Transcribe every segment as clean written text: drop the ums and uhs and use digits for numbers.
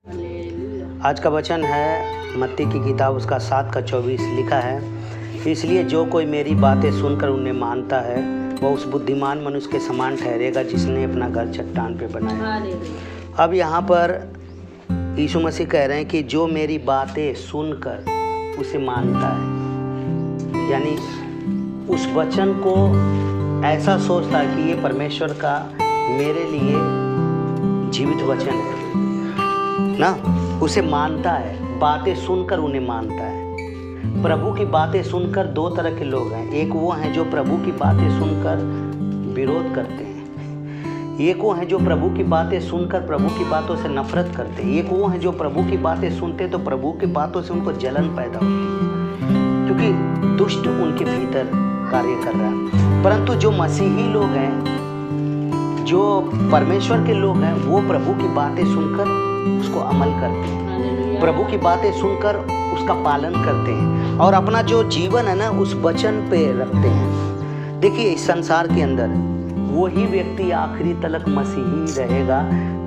आज का वचन है मत्ती की किताब उसका 7:24 लिखा है, इसलिए जो कोई मेरी बातें सुनकर उन्हें मानता है वह उस बुद्धिमान मनुष्य के समान ठहरेगा जिसने अपना घर चट्टान पे बनाया। अब यहाँ पर यीशु मसीह कह रहे हैं कि जो मेरी बातें सुनकर उसे मानता है, यानी उस वचन को ऐसा सोचता है कि ये परमेश्वर का मेरे लिए जीवित वचन है ना, उसे मानता है, बातें सुनकर उन्हें मानता है। प्रभु की बातें सुनकर दो तरह के लोग हैं, एक वो हैं जो प्रभु की बातें सुनकर विरोध करते हैं, एक वो हैं जो प्रभु की बातें सुनकर प्रभु की बातों से नफरत करते हैं, एक वो हैं जो प्रभु की बातें सुनते तो प्रभु की बातों से उनको जलन पैदा होती है क्योंकि दुष्ट उनके भीतर कार्य कर रहा है। परंतु जो मसीही लोग हैं, जो परमेश्वर के लोग हैं, वो प्रभु की बातें सुनकर उसको अमल करते हैं, प्रभु की बातें सुनकर उसका पालन करते हैं और अपना जो जीवन है ना उस वचन पे रखते हैं। देखिए इस संसार के अंदर वही व्यक्ति आखिरी तलक मसीही रहेगा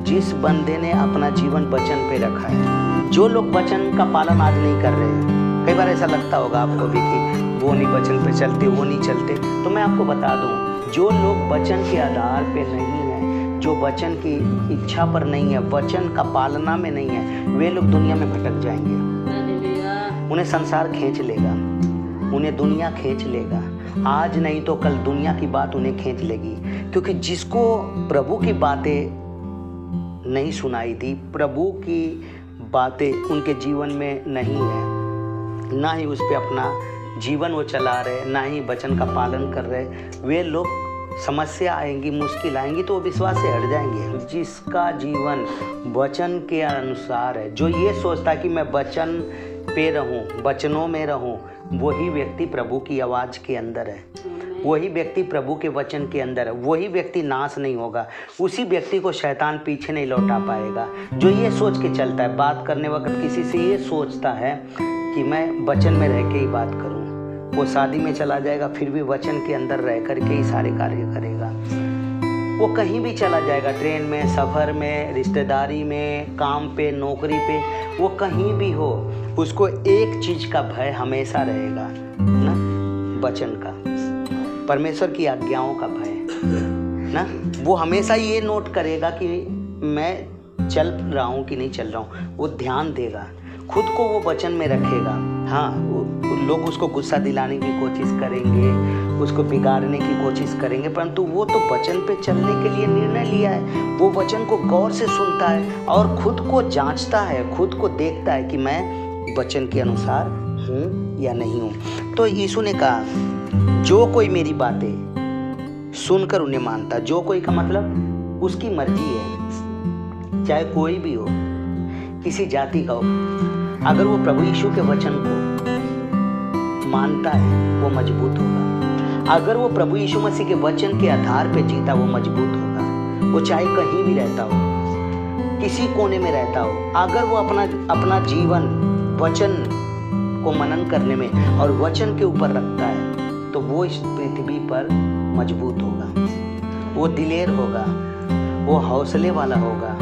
जिस बंदे ने अपना जीवन वचन पे रखा है। जो लोग वचन का पालन आज नहीं कर रहे हैं, कई बार ऐसा लगता होगा आपको भी कि वो नहीं वचन पे चलते, वो नहीं चलते, तो मैं आपको बता दूं, जो लोग वचन के आधार पे नहीं है, जो वचन की इच्छा पर नहीं है, वचन का पालना में नहीं है, वे लोग दुनिया में भटक जाएंगे। उन्हें संसार खींच लेगा, उन्हें दुनिया खींच लेगा, आज नहीं तो कल दुनिया की बात उन्हें खींच लेगी। क्योंकि जिसको प्रभु की बातें नहीं सुनाई थी, प्रभु की बातें उनके जीवन में नहीं है, ना ही उस पर अपना जीवन वो चला रहे, ना ही वचन का पालन कर रहे, वे लोग समस्या आएंगी, मुश्किल आएंगी तो वो विश्वास से हट जाएंगे। जिसका जीवन वचन के अनुसार है, जो ये सोचता है कि मैं वचन पे रहूं, वचनों में रहूं, वही व्यक्ति प्रभु की आवाज़ के अंदर है, वही व्यक्ति प्रभु के वचन के अंदर है, वही व्यक्ति नाश नहीं होगा, उसी व्यक्ति को शैतान पीछे नहीं लौटा पाएगा। जो ये सोच के चलता है, बात करने वक्त किसी से ये सोचता है कि मैं वचन में रह के ही बात करूं, वो शादी में चला जाएगा फिर भी वचन के अंदर रह करके ही सारे कार्य करेगा। वो कहीं भी चला जाएगा, ट्रेन में, सफ़र में, रिश्तेदारी में, काम पे, नौकरी पे, वो कहीं भी हो, उसको एक चीज़ का भय हमेशा रहेगा ना, वचन का, परमेश्वर की आज्ञाओं का भय ना। वो हमेशा ये नोट करेगा कि मैं चल रहा हूँ कि नहीं चल रहा हूँ, वो ध्यान देगा, खुद को वो वचन में रखेगा। हाँ, लोग उसको गुस्सा दिलाने की कोशिश करेंगे, उसको बिगाड़ने की कोशिश करेंगे, परंतु वो तो वचन पे चलने के लिए निर्णय लिया है। वो वचन को गौर से सुनता है और खुद को जांचता है, खुद को देखता है कि मैं वचन के अनुसार हूँ या नहीं हूँ। तो यीशु ने कहा जो कोई मेरी बातें सुनकर उन्हें मानता, जो कोई का मतलब उसकी मर्जी है, चाहे कोई भी हो, किसी जाति का हो, अगर वो प्रभु यीशु के वचन को मानता है वो मजबूत होगा। अगर वो प्रभु यीशु मसीह के वचन के आधार पे जीता वो मजबूत होगा। वो चाहे कहीं भी रहता हो, किसी कोने में रहता हो, अगर वो अपना जीवन वचन को मनन करने में और वचन के ऊपर रखता है तो वो इस पृथ्वी पर मजबूत होगा, वो दिलेर होगा, वो हौसले वाला होगा,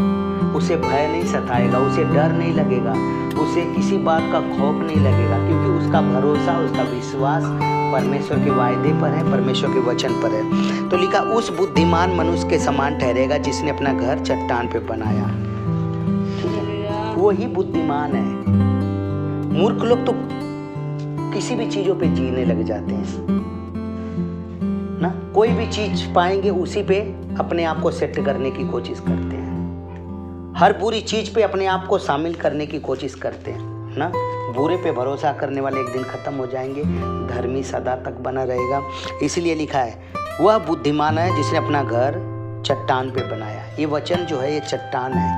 उसे भय नहीं सताएगा, उसे डर नहीं लगेगा, उसे किसी बात का खौफ नहीं लगेगा, क्योंकि उसका भरोसा, उसका विश्वास परमेश्वर के वायदे पर है, परमेश्वर के वचन पर है। तो लिखा उस बुद्धिमान मनुष्य के समान ठहरेगा जिसने अपना घर चट्टान पे बनाया। वो ही बुद्धिमान है। मूर्ख लोग तो किसी भी चीजों पे जीने लग जाते हैं ना, कोई भी चीज पाएंगे उसी पे अपने आप को सेट करने की कोशिश करते हैं, हर बुरी चीज पे अपने आप को शामिल करने की कोशिश करते हैं ना। बुरे पे भरोसा करने वाले एक दिन खत्म हो जाएंगे, धर्मी सदा तक बना रहेगा। इसलिए लिखा है वह बुद्धिमान है जिसने अपना घर चट्टान पे बनाया। ये वचन जो है ये चट्टान है,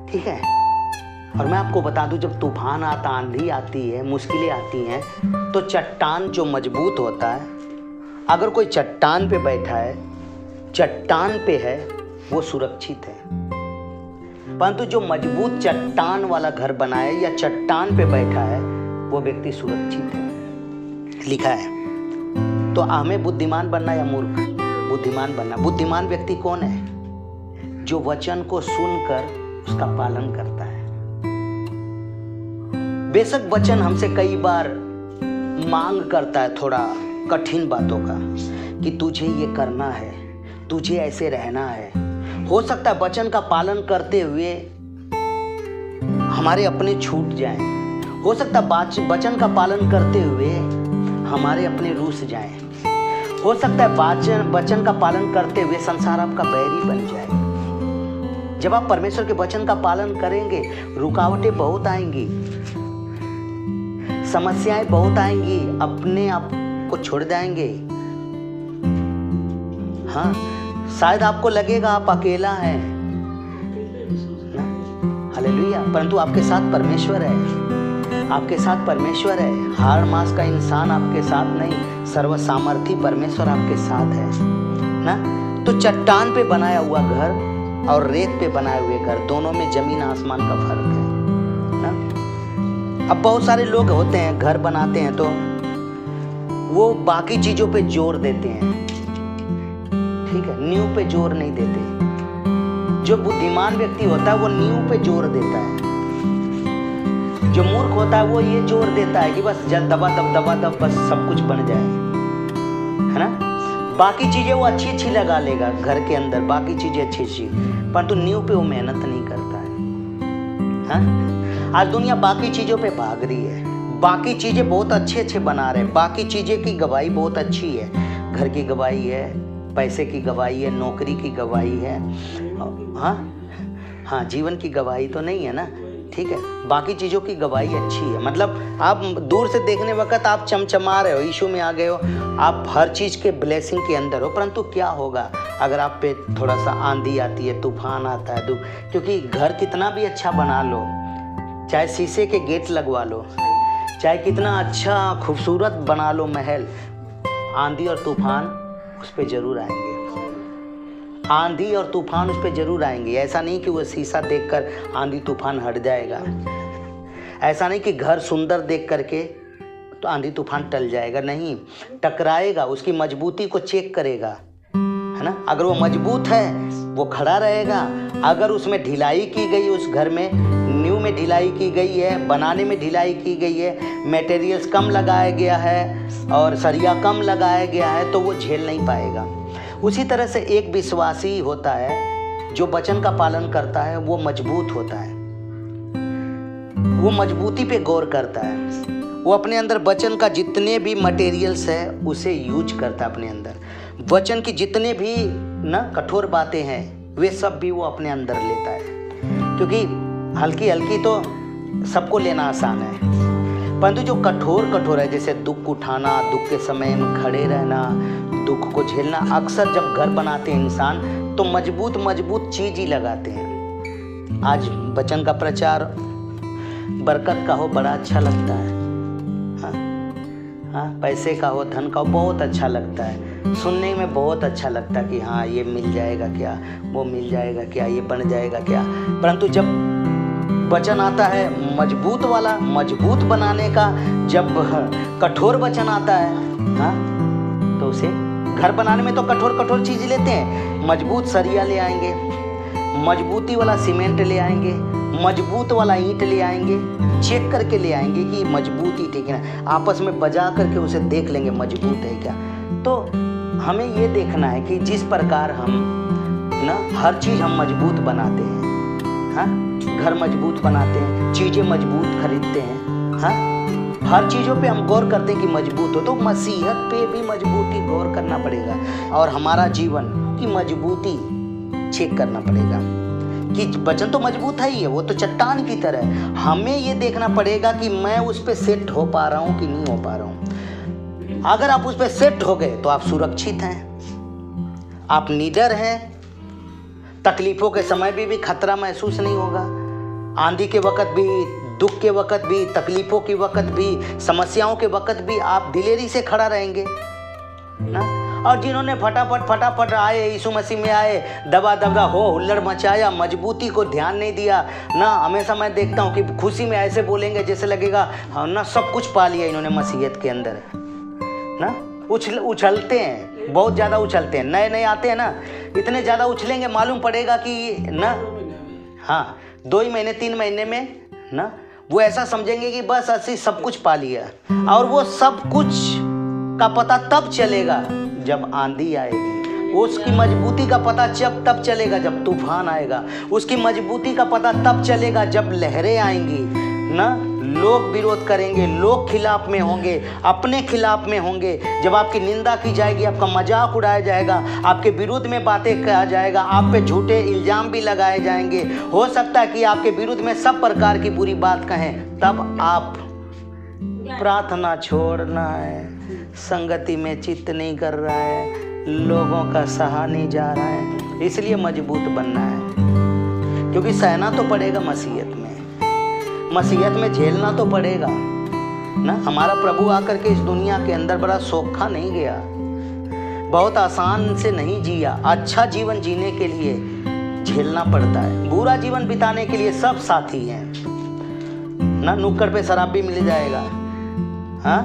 ठीक है। और मैं आपको बता दूं, जब तूफान आता, आंधी आती है, मुश्किलें आती हैं, तो चट्टान जो मजबूत होता है, अगर कोई चट्टान पे बैठा है, चट्टान पे है, वो सुरक्षित है। परंतु जो मजबूत चट्टान वाला घर बनाए या चट्टान पे बैठा है वो व्यक्ति सुरक्षित है। लिखा है तो हमें बुद्धिमान बनना या मूर्ख? बुद्धिमान बनना। बुद्धिमान व्यक्ति कौन है? जो वचन को सुनकर उसका पालन करता है। बेशक वचन हमसे कई बार मांग करता है थोड़ा कठिन बातों का, कि तुझे ये करना है, तुझे ऐसे रहना है। हो सकता है वचन का पालन करते हुए हमारे अपने छूट जाएं, हो सकता है वचन का पालन करते हुए हमारे अपने रूस जाएं, हो सकता है वचन का पालन करते हुए संसार आपका बैरी बन जाए। जब आप परमेश्वर के वचन का पालन करेंगे, रुकावटें बहुत आएंगी, समस्याएं बहुत आएंगी, अपने आप को छोड़ जाएंगे। हाँ, शायद आपको लगेगा आप अकेला हैं, हालेलुया, परंतु आपके साथ परमेश्वर है, आपके साथ परमेश्वर है। हाड़ मास का इंसान आपके साथ नहीं, सर्वसामर्थी परमेश्वर आपके साथ है ना। तो चट्टान पे बनाया हुआ घर और रेत पे बनाए हुए घर, दोनों में जमीन आसमान का फर्क है ना। अब बहुत सारे लोग होते हैं घर बनाते हैं तो वो बाकी चीजों पे जोर देते हैं, ठीक है, नींव पे जोर नहीं देते। जो बुद्धिमान व्यक्ति होता है वो नींव पे जोर देता है, जो मूर्ख होता है वो ये जोर देता है कि बस दबा दब बस सब कुछ बन जाए, है ना। बाकी चीजें वो अच्छी अच्छी लगा लेगा घर के अंदर, बाकी चीजें अच्छी अच्छी, परंतु नींव पे वो मेहनत नहीं करता है। हाँ? आज दुनिया बाकी चीजों पे भाग रही है, बाकी चीजें बहुत अच्छे अच्छे बना रहे हैं, बाकी चीजें की गवाही बहुत अच्छी है, घर की गवाही है, पैसे की गवाही है, नौकरी की गवाही है, हाँ, जीवन की गवाही तो नहीं है ना, ठीक है, बाकी चीज़ों की गवाही अच्छी है। मतलब आप दूर से देखने वक्त आप चमचमा रहे हो, यीशु में आ गए हो, आप हर चीज़ के ब्लेसिंग के अंदर हो, परंतु क्या होगा अगर आप पे थोड़ा सा आंधी आती है, तूफान आता है, क्योंकि घर कितना भी अच्छा बना लो, चाहे शीशे के गेट लगवा लो, चाहे कितना अच्छा खूबसूरत बना लो महल, आंधी और तूफान उस पर जरूर आएंगे, आंधी और तूफान उस पर जरूर आएंगे। ऐसा नहीं कि वो शीशा देखकर आंधी तूफान हट जाएगा, ऐसा नहीं कि घर सुंदर देख करके तो आंधी तूफान टल जाएगा, नहीं, टकराएगा, उसकी मजबूती को चेक करेगा, है ना। अगर वो मजबूत है वो खड़ा रहेगा, अगर उसमें ढिलाई की गई, उस घर में नींव में ढिलाई की गई है, बनाने में ढिलाई की गई है, मटेरियल्स कम लगाया गया है और सरिया कम लगाया गया है, तो वो झेल नहीं पाएगा। उसी तरह से एक विश्वासी होता है जो वचन का पालन करता है, वो मजबूत होता है, वो मजबूती पे गौर करता है, वो अपने अंदर वचन का जितने भी मटेरियल्स है उसे यूज करता है अपने अंदर, वचन की जितने भी ना कठोर बातें हैं वे सब भी वो अपने अंदर लेता है, क्योंकि हल्की हल्की तो सबको लेना आसान है, परंतु जो कठोर है, जैसे दुख उठाना, दुख के समय में खड़े रहना, दुख को झेलना, अक्सर जब घर बनाते हैं इंसान तो मजबूत चीज ही लगाते हैं। आज वचन का प्रचार बरकत का हो बड़ा अच्छा लगता है, हाँ, पैसे का हो, धन का हो, बहुत अच्छा लगता है, सुनने में बहुत अच्छा लगता है कि हाँ ये मिल जाएगा क्या, वो मिल जाएगा क्या, ये बन जाएगा क्या, परंतु जब वचन आता है मजबूत वाला, मजबूत बनाने का, जब कठोर वचन आता है, हाँ, तो उसे घर बनाने में तो कठोर चीज लेते हैं, मजबूत सरिया ले आएंगे, मजबूती वाला सीमेंट ले आएंगे, मजबूत वाला ईंट ले आएंगे, चेक करके ले आएंगे कि मजबूती ठीक है ना, आपस में बजा करके उसे देख लेंगे मजबूत है क्या। तो हमें ये देखना है कि जिस प्रकार हम ना हर चीज़ हम मजबूत बनाते हैं, हाँ, घर मजबूत बनाते हैं, चीज़ें मजबूत खरीदते हैं, हाँ, हर चीज़ों पे हम गौर करते हैं कि मजबूत हो, तो मसीहत पे भी मजबूती गौर करना पड़ेगा और हमारा जीवन की मजबूती चेक करना पड़ेगा कि वचन तो मजबूत है ही है, वो तो चट्टान की तरह है, हमें ये देखना पड़ेगा कि मैं उस पर सेट हो पा रहा हूँ कि नहीं हो पा रहा हूँ। अगर आप उस पर सेट हो गए तो आप सुरक्षित हैं, आप निडर हैं, तकलीफों के समय भी खतरा महसूस नहीं होगा, आंधी के वक्त भी, दुख के वक्त भी, तकलीफों के वक्त भी, समस्याओं के वक्त भी आप दिलेरी से खड़ा रहेंगे ना। और जिन्होंने फटाफट आए, यीशु मसीह में आए, दबा हो हुल्लड़ मचाया, मजबूती को ध्यान नहीं दिया ना। हमेशा मैं देखता हूँ कि खुशी में ऐसे बोलेंगे जैसे लगेगा हाँ ना सब कुछ पा लिया इन्होंने मसीहत के अंदर ना। उछलते हैं, बहुत ज़्यादा उछलते हैं, नए आते हैं ना, इतने ज़्यादा उछलेंगे, मालूम पड़ेगा कि ना, हाँ 2 ही महीने 3 महीने में ना वो ऐसा समझेंगे कि बस ऐसे सब कुछ पा लिया। और वो सब कुछ का पता तब चलेगा जब आंधी आएगी, उसकी मजबूती का पता तब चलेगा जब तूफान आएगा, उसकी मजबूती का पता तब चलेगा जब लहरें आएंगी ना। लोग विरोध करेंगे, लोग खिलाफ में होंगे, अपने खिलाफ में होंगे, जब आपकी निंदा की जाएगी, आपका मजाक उड़ाया जाएगा, आपके विरुद्ध में बातें कहा जाएगा, आप पे झूठे इल्जाम भी लगाए जाएंगे, हो सकता है कि आपके विरुद्ध में सब प्रकार की बुरी बात कहें, तब आप प्रार्थना छोड़ना है, संगति में चित्त नहीं कर रहा है, लोगों का सहा नहीं जा रहा है, इसलिए मजबूत बनना है। क्योंकि सहना तो पड़ेगा मसीहत में झेलना तो पड़ेगा ना। हमारा प्रभु आकर के इस दुनिया के अंदर बड़ा सोखा नहीं गया, बहुत आसान से नहीं जिया। अच्छा जीवन जीने के लिए झेलना पड़ता है, बुरा जीवन बिताने के लिए सब साथी हैं ना। नुक्कड़ पे शराब भी मिल जाएगा, हाँ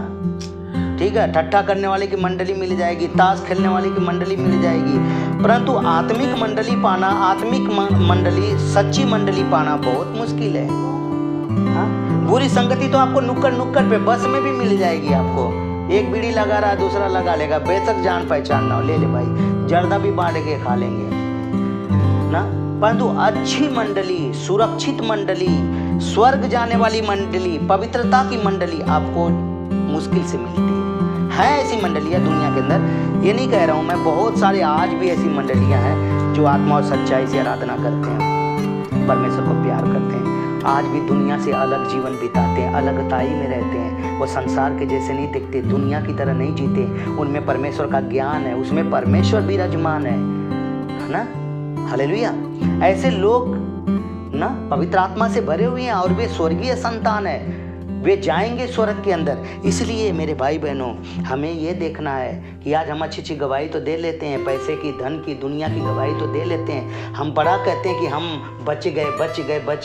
ठीक है, ठट्ठा करने वाले की मंडली मिल जाएगी, ताश खेलने वाले की मंडली मिल जाएगी, परंतु आत्मिक मंडली पाना, आत्मिक मंडली, सच्ची मंडली पाना बहुत मुश्किल है। हाँ? बुरी संगति तो आपको नुक्कड़ पे बस में भी मिल जाएगी। आपको एक बीड़ी लगा रहा है, दूसरा लगा लेगा, बेशक जान पहचान ना हो, ले ले भाई, जर्दा भी बांट के खा लेंगे ना। परंतु अच्छी मंडली, सुरक्षित मंडली, स्वर्ग जाने वाली मंडली, पवित्रता की मंडली आपको मुश्किल से मिलती है ऐसी मंडलियाँ दुनिया के अंदर। ये नहीं कह रहा हूँ मैं, बहुत सारे आज भी ऐसी मंडलियाँ हैं जो आत्मा और सच्चाई से आराधना करते हैं, परमेश्वर को प्यार करते हैं, आज भी दुनिया से अलग जीवन बिताते हैं, अलगताई में रहते हैं। वो संसार के जैसे नहीं दिखते, दुनिया की तरह नहीं जीते, उनमें परमेश्वर का ज्ञान है, उसमें परमेश्वर विराजमान है ना। हालेलुया। ऐसे लोग ना पवित्र आत्मा से भरे हुए हैं और वे स्वर्गीय संतान है, वे जाएंगे स्वर्ग के अंदर। इसलिए मेरे भाई बहनों, हमें ये देखना है कि आज हम अच्छी गवाही तो दे लेते हैं, पैसे की, धन की, दुनिया की गवाही तो दे लेते हैं, हम बड़ा कहते हैं कि हम बच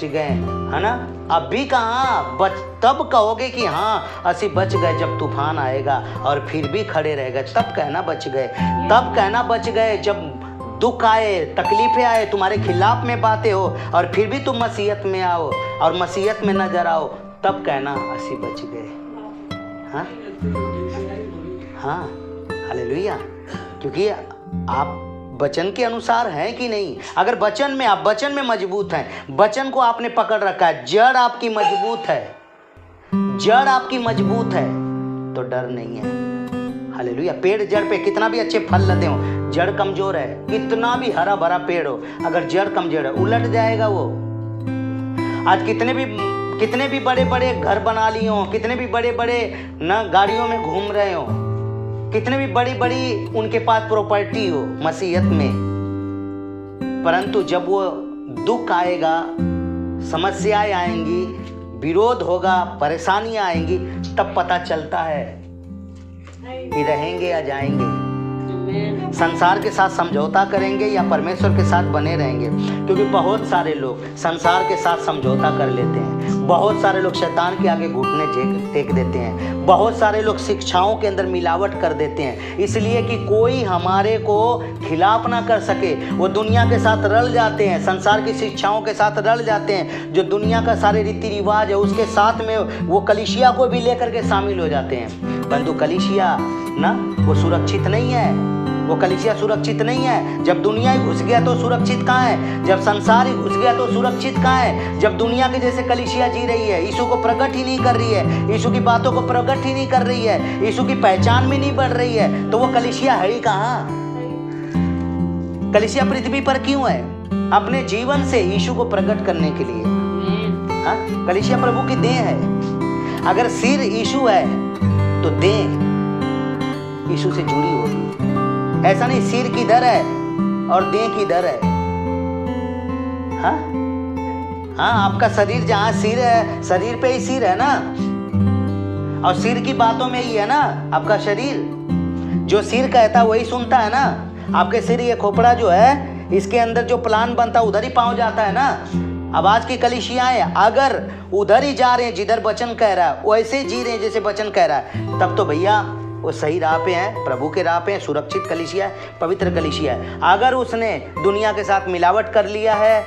गए, है ना। अभी कहाँ तब कहोगे कि हाँ असी बच गए जब तूफान आएगा, और फिर भी खड़े रह गए, तब कहना बच गए। तब कहना बच गए जब दुख आए, तकलीफें आए, तुम्हारे खिलाफ में बातें हो, और फिर भी तुम मसीहत में आओ और मसीहत में नजर आओ, तब कहना असी बच गए। हाँ हाँ, हालेलुया। क्योंकि आप वचन के अनुसार हैं कि नहीं। अगर वचन में, आप वचन में मजबूत हैं, वचन को आपने पकड़ रखा है, जड़ आपकी मजबूत है, जड़ आपकी मजबूत है, तो डर नहीं है। हालेलुया। पेड़ जड़ पे कितना भी अच्छे फल लदे हो, जड़ कमजोर है, कितना भी हरा भरा पेड़ हो, अगर जड़ कमजोर है उलट जाएगा वो। आज कितने भी बड़े बड़े घर बना लिए हो, कितने भी बड़े बड़े न गाड़ियों में घूम रहे हो, कितने भी बड़ी बड़ी उनके पास प्रॉपर्टी हो मसीहत में, परंतु जब वो दुख आएगा, समस्याएं आएंगी, विरोध होगा, परेशानियां आएंगी, तब पता चलता है कि रहेंगे या जाएंगे, संसार के साथ समझौता करेंगे या परमेश्वर के साथ बने रहेंगे। क्योंकि बहुत सारे लोग संसार के साथ समझौता कर लेते हैं, बहुत सारे लोग शैतान के आगे घुटने टेक देते हैं, बहुत सारे लोग शिक्षाओं के अंदर मिलावट कर देते हैं, इसलिए कि कोई हमारे को खिलाफ ना कर सके। वो दुनिया के साथ रल जाते हैं, संसार की शिक्षाओं के साथ रल जाते हैं, जो दुनिया का सारे रीति रिवाज है उसके साथ में वो कलीसिया को भी लेकर के शामिल हो जाते हैं। परंतु कलीसिया ना वो सुरक्षित नहीं है, वो कलीसिया सुरक्षित नहीं है। जब दुनिया ही घुस गया तो सुरक्षित कहाँ है, जब संसार ही घुस गया तो सुरक्षित कहाँ है, जब दुनिया के जैसे कलीसिया जी रही है, यीशु को प्रकट ही नहीं कर रही है, यीशु की बातों को प्रकट ही नहीं कर रही है, यीशु की पहचान भी नहीं बढ़ रही है, तो वो कलीसिया है ही कहाँ। कलीसिया पृथ्वी पर क्यों है? अपने जीवन से यीशु को प्रकट करने के लिए। हाँ, कलीसिया प्रभु की देह है। अगर सिर यीशु है तो देह यीशु से जुड़ी होगी। ऐसा नहीं सिर किधर है और देह किधर है। हाँ हाँ, आपका शरीर जहाँ सिर है, शरीर पे ही सिर है ना, और सिर की बातों में ही है ना आपका शरीर। जो सिर कहता है वही सुनता है ना। आपके सिर, ये खोपड़ा जो है, इसके अंदर जो प्लान बनता है उधर ही पाँव जाता है ना। अब आज की कलीसियाएं अगर उधर ही जा रहे हैं जिधर वचन कह रहा है, वैसे जी रहे हैं जैसे वचन कह रहा है, तब तो भैया वो सही राह पे है, प्रभु के राह पे है, सुरक्षित कलीसिया है, पवित्र कलीसिया है। अगर उसने दुनिया के साथ मिलावट कर लिया है,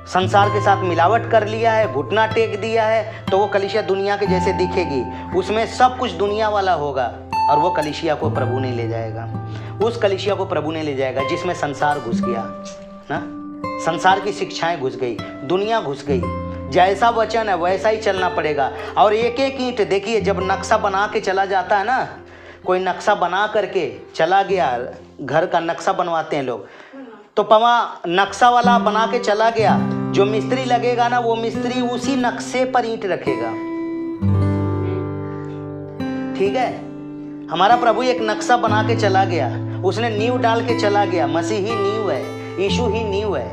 संसार के साथ मिलावट कर लिया है, घुटना टेक दिया है, तो वो कलीसिया दुनिया के जैसे दिखेगी, उसमें सब कुछ दुनिया वाला होगा और वो कलीसिया को प्रभु नहीं ले जाएगा। उस कलीसिया को प्रभु नहीं ले जाएगा जिसमें संसार घुस गया ना, संसार की शिक्षाएं घुस गई, दुनिया घुस गई। जैसा वचन है वैसा ही चलना पड़ेगा। और एक एक ईंट देखिए, जब नक्शा बना के चला जाता है ना, कोई नक्शा बना करके चला गया, घर का नक्शा बनवाते हैं लोग, तो पवा नक्शा वाला बना के चला गया, जो मिस्त्री लगेगा ना, वो मिस्त्री उसी नक्शे पर ईंट रखेगा। ठीक है, हमारा प्रभु एक नक्शा बना के चला गया, उसने नींव डाल के चला गया। मसीह ही नींव है, यीशु ही नींव है।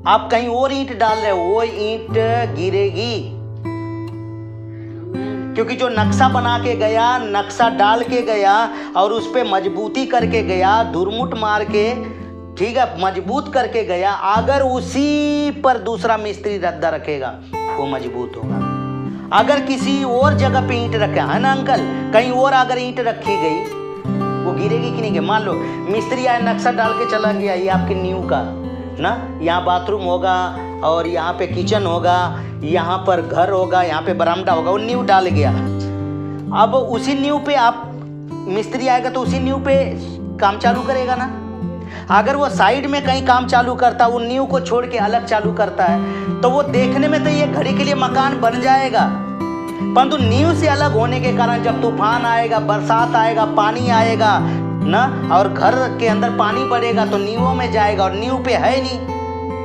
आप कहीं और ईंट डाल रहे हो, वो ईंट गिरेगी, क्योंकि जो नक्शा बना के गया, नक्शा डाल के गया और उस पे मजबूती करके गया, धुरमुट मार के, ठीक है, मजबूत करके गया, अगर उसी पर दूसरा मिस्त्री रद्दा रखेगा वो मजबूत होगा। अगर किसी और जगह पे ईंट रखे है ना अंकल, कहीं और अगर ईंट रखी गई, वो गिरेगी कि नहीं गिरेगी। मान लो मिस्त्री आया, नक्शा डाल के चला गया, ये आपकी नींव का ना, यहाँ बाथरूम होगा और यहाँ पे किचन होगा, यहाँ पर घर होगा, यहाँ पे बरामदा होगा, वो नींव डाल गया। अब उसी नींव पे आप मिस्त्री आएगा तो उसी नींव पे काम चालू करेगा ना। अगर वो साइड में कहीं काम चालू करता, वो नींव को छोड़ के अलग चालू करता है, तो वो देखने में तो ये घड़ी के लिए मकान बन जाएगा, परंतु नींव से अलग होने के कारण जब तूफान आएगा, बरसात आएगा, पानी आएगा ना, और घर के अंदर पानी बढ़ेगा तो नींवों में जाएगा, और नींव पे है नहीं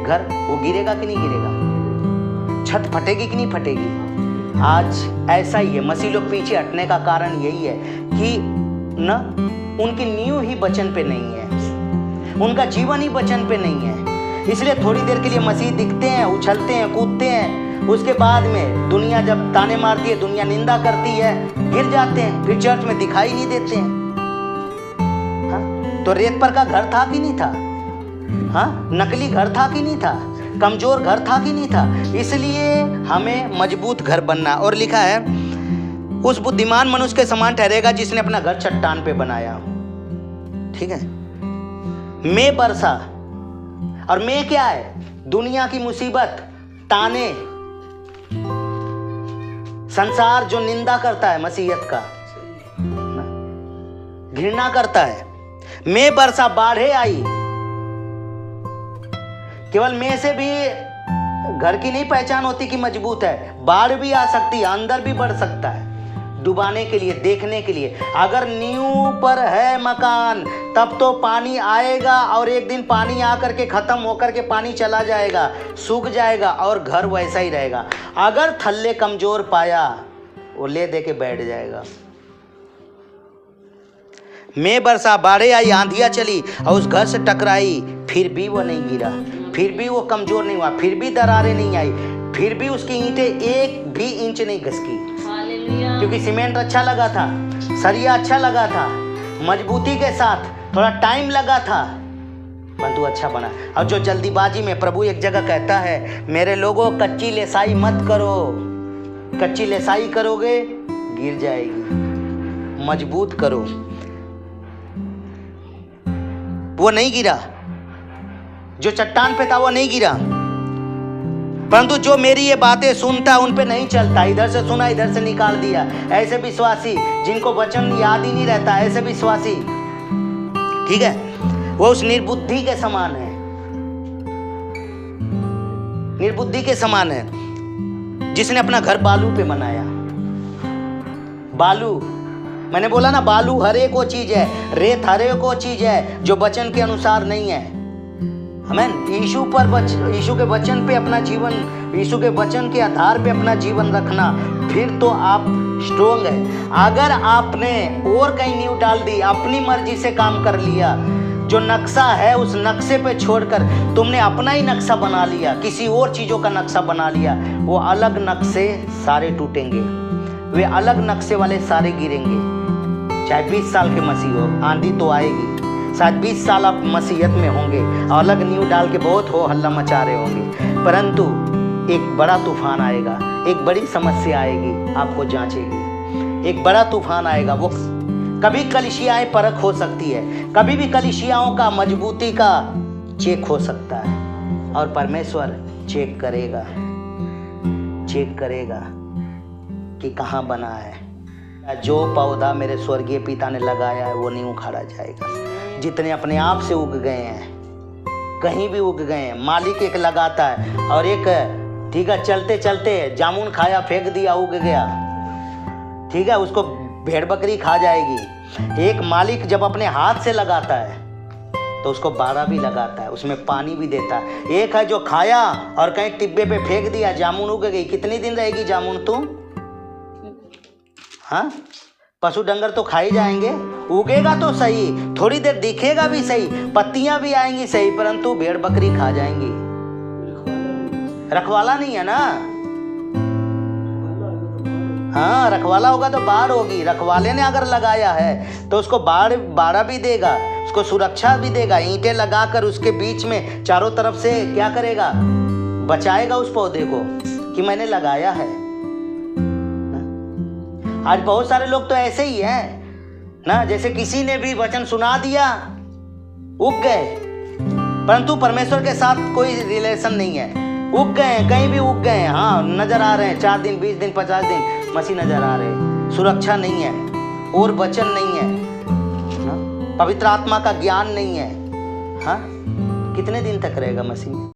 घर, वो गिरेगा कि नहीं गिरेगा, छत फटेगी कि नहीं फटेगी। आज ऐसा ही है, मसीह लोग पीछे हटने का कारण यही है कि ना उनकी नींव ही वचन पे नहीं है, उनका जीवन ही वचन पे नहीं है। इसलिए थोड़ी देर के लिए मसीह दिखते हैं, उछलते हैं, कूदते हैं, उसके बाद में दुनिया जब ताने मारती है, दुनिया निंदा करती है, गिर जाते हैं, फिर चर्च में दिखाई नहीं देते हैं। हाँ? तो रेत पर का घर था कि नहीं था, हाँ, नकली घर था कि नहीं था, कमजोर घर था कि नहीं था। इसलिए हमें मजबूत घर बनना। और लिखा है, उस बुद्धिमान मनुष्य के समान ठहरेगा जिसने अपना घर चट्टान पे बनाया। ठीक है, मैं बरसा, और मैं क्या है, दुनिया की मुसीबत, ताने, संसार जो निंदा करता है मसीहत का, घृणा करता है। मैं बरसा, बाढ़े आई, केवल मैं से भी घर की नहीं पहचान होती कि मजबूत है, बाढ़ भी आ सकती है, अंदर भी बढ़ सकता है, डुबाने के लिए, देखने के लिए। अगर नींव पर है मकान तब तो पानी आएगा, और एक दिन पानी आकर के खत्म होकर के पानी चला जाएगा, सूख जाएगा, और घर वैसा ही रहेगा। अगर थल्ले कमजोर पाया, वो ले दे के बैठ जाएगा। मैं बरसा, बाढ़े आई, आंधियां चली और उस घर से टकराई, फिर भी वो नहीं गिरा, फिर भी वो कमजोर नहीं हुआ, फिर भी दरारें नहीं आई, फिर भी उसकी ईंटें एक भी इंच नहीं घसकी, क्योंकि सीमेंट अच्छा लगा था, सरिया अच्छा लगा था, मजबूती के साथ, थोड़ा टाइम लगा था, परंतु अच्छा बना। और जो जल्दीबाजी में, प्रभु एक जगह कहता है, मेरे लोगों कच्ची लेसाई मत करो, कच्ची लेसाई करोगे गिर जाएगी, मजबूत करो। वो नहीं गिरा, जो चट्टान पे था वो नहीं गिरा, परंतु जो मेरी ये बातें सुनता उन पे नहीं चलता, इधर से सुना इधर से निकाल दिया। ऐसे विश्वासी जिनको वचन याद ही नहीं रहता, ऐसे विश्वासी, ठीक है, वो उस निर्बुद्धि के समान है, निर्बुद्धि के समान है, जिसने अपना घर बालू पे बनाया। बालू, मैंने बोला ना, बालू हर एक वो चीज है, रेत हर एक वो चीज है जो वचन के अनुसार नहीं है। आमीन। यीशु के वचन पे अपना जीवन, यीशु के वचन के आधार पे अपना जीवन रखना, फिर तो आप स्ट्रोंग है। अगर आपने और कहीं नींव डाल दी, अपनी मर्जी से काम कर लिया, जो नक्शा है उस नक्शे पे छोड़कर तुमने अपना ही नक्शा बना लिया, किसी और चीज़ों का नक्शा बना लिया, वो अलग नक्शे सारे टूटेंगे, वे अलग नक्शे वाले सारे गिरेंगे। चाहे 20 साल के मसीह हो, आंधी तो आएगी, शायद 20 साल आप मसीहत में होंगे, अलग नींव डाल के बहुत हो हल्ला मचा रहे होंगे, परंतु एक बड़ा तूफान आएगा, एक बड़ी समस्या आएगी, आपको जांचेगी। एक बड़ा तूफान आएगा, वो कभी कलिसियाएं परख हो सकती है, कभी भी कलिसियाओं का मजबूती का चेक हो सकता है, और परमेश्वर चेक करेगा कि कहाँ बना है। जो पौधा मेरे स्वर्गीय पिता ने लगाया है वो नहीं उखाड़ा जाएगा। जितने अपने आप से उग गए हैं, कहीं भी उग गए हैं, मालिक एक लगाता है और एक, ठीक है, चलते चलते जामुन खाया, फेंक दिया, उग गया, ठीक है, उसको भेड़ बकरी खा जाएगी। एक मालिक जब अपने हाथ से लगाता है तो उसको बाड़ा भी लगाता है, उसमें पानी भी देता है। एक है जो खाया और कहीं टिब्बे पे फेंक दिया, जामुन उग गई, कितनी दिन रहेगी जामुन तू? हाँ, पशु डंगर तो खाई जाएंगे, उगेगा तो सही, थोड़ी देर दिखेगा भी सही, पत्तियां भी आएंगी सही, परंतु भेड़ बकरी खा जाएंगी। रखवाला नहीं है ना। हाँ, रखवाला होगा तो बाढ़ होगी। रखवाले ने अगर लगाया है तो उसको बाड़ा भी देगा, उसको सुरक्षा भी देगा, ईंटें लगाकर उसके बीच में चारों तरफ से क्या करेगा, बचाएगा उस पौधे को कि मैंने लगाया है। आज बहुत सारे लोग तो ऐसे ही हैं ना, जैसे किसी ने भी वचन सुना दिया, उग गए, परंतु परमेश्वर के साथ कोई रिलेशन नहीं है। उग गए हैं, कहीं भी उग गए हैं, हाँ, नजर आ रहे हैं, 4 दिन 20 दिन 50 दिन मसीह नजर आ रहे हैं, सुरक्षा नहीं है, और वचन नहीं है, पवित्र आत्मा का ज्ञान नहीं है। हाँ, कितने दिन तक रहेगा मसीह?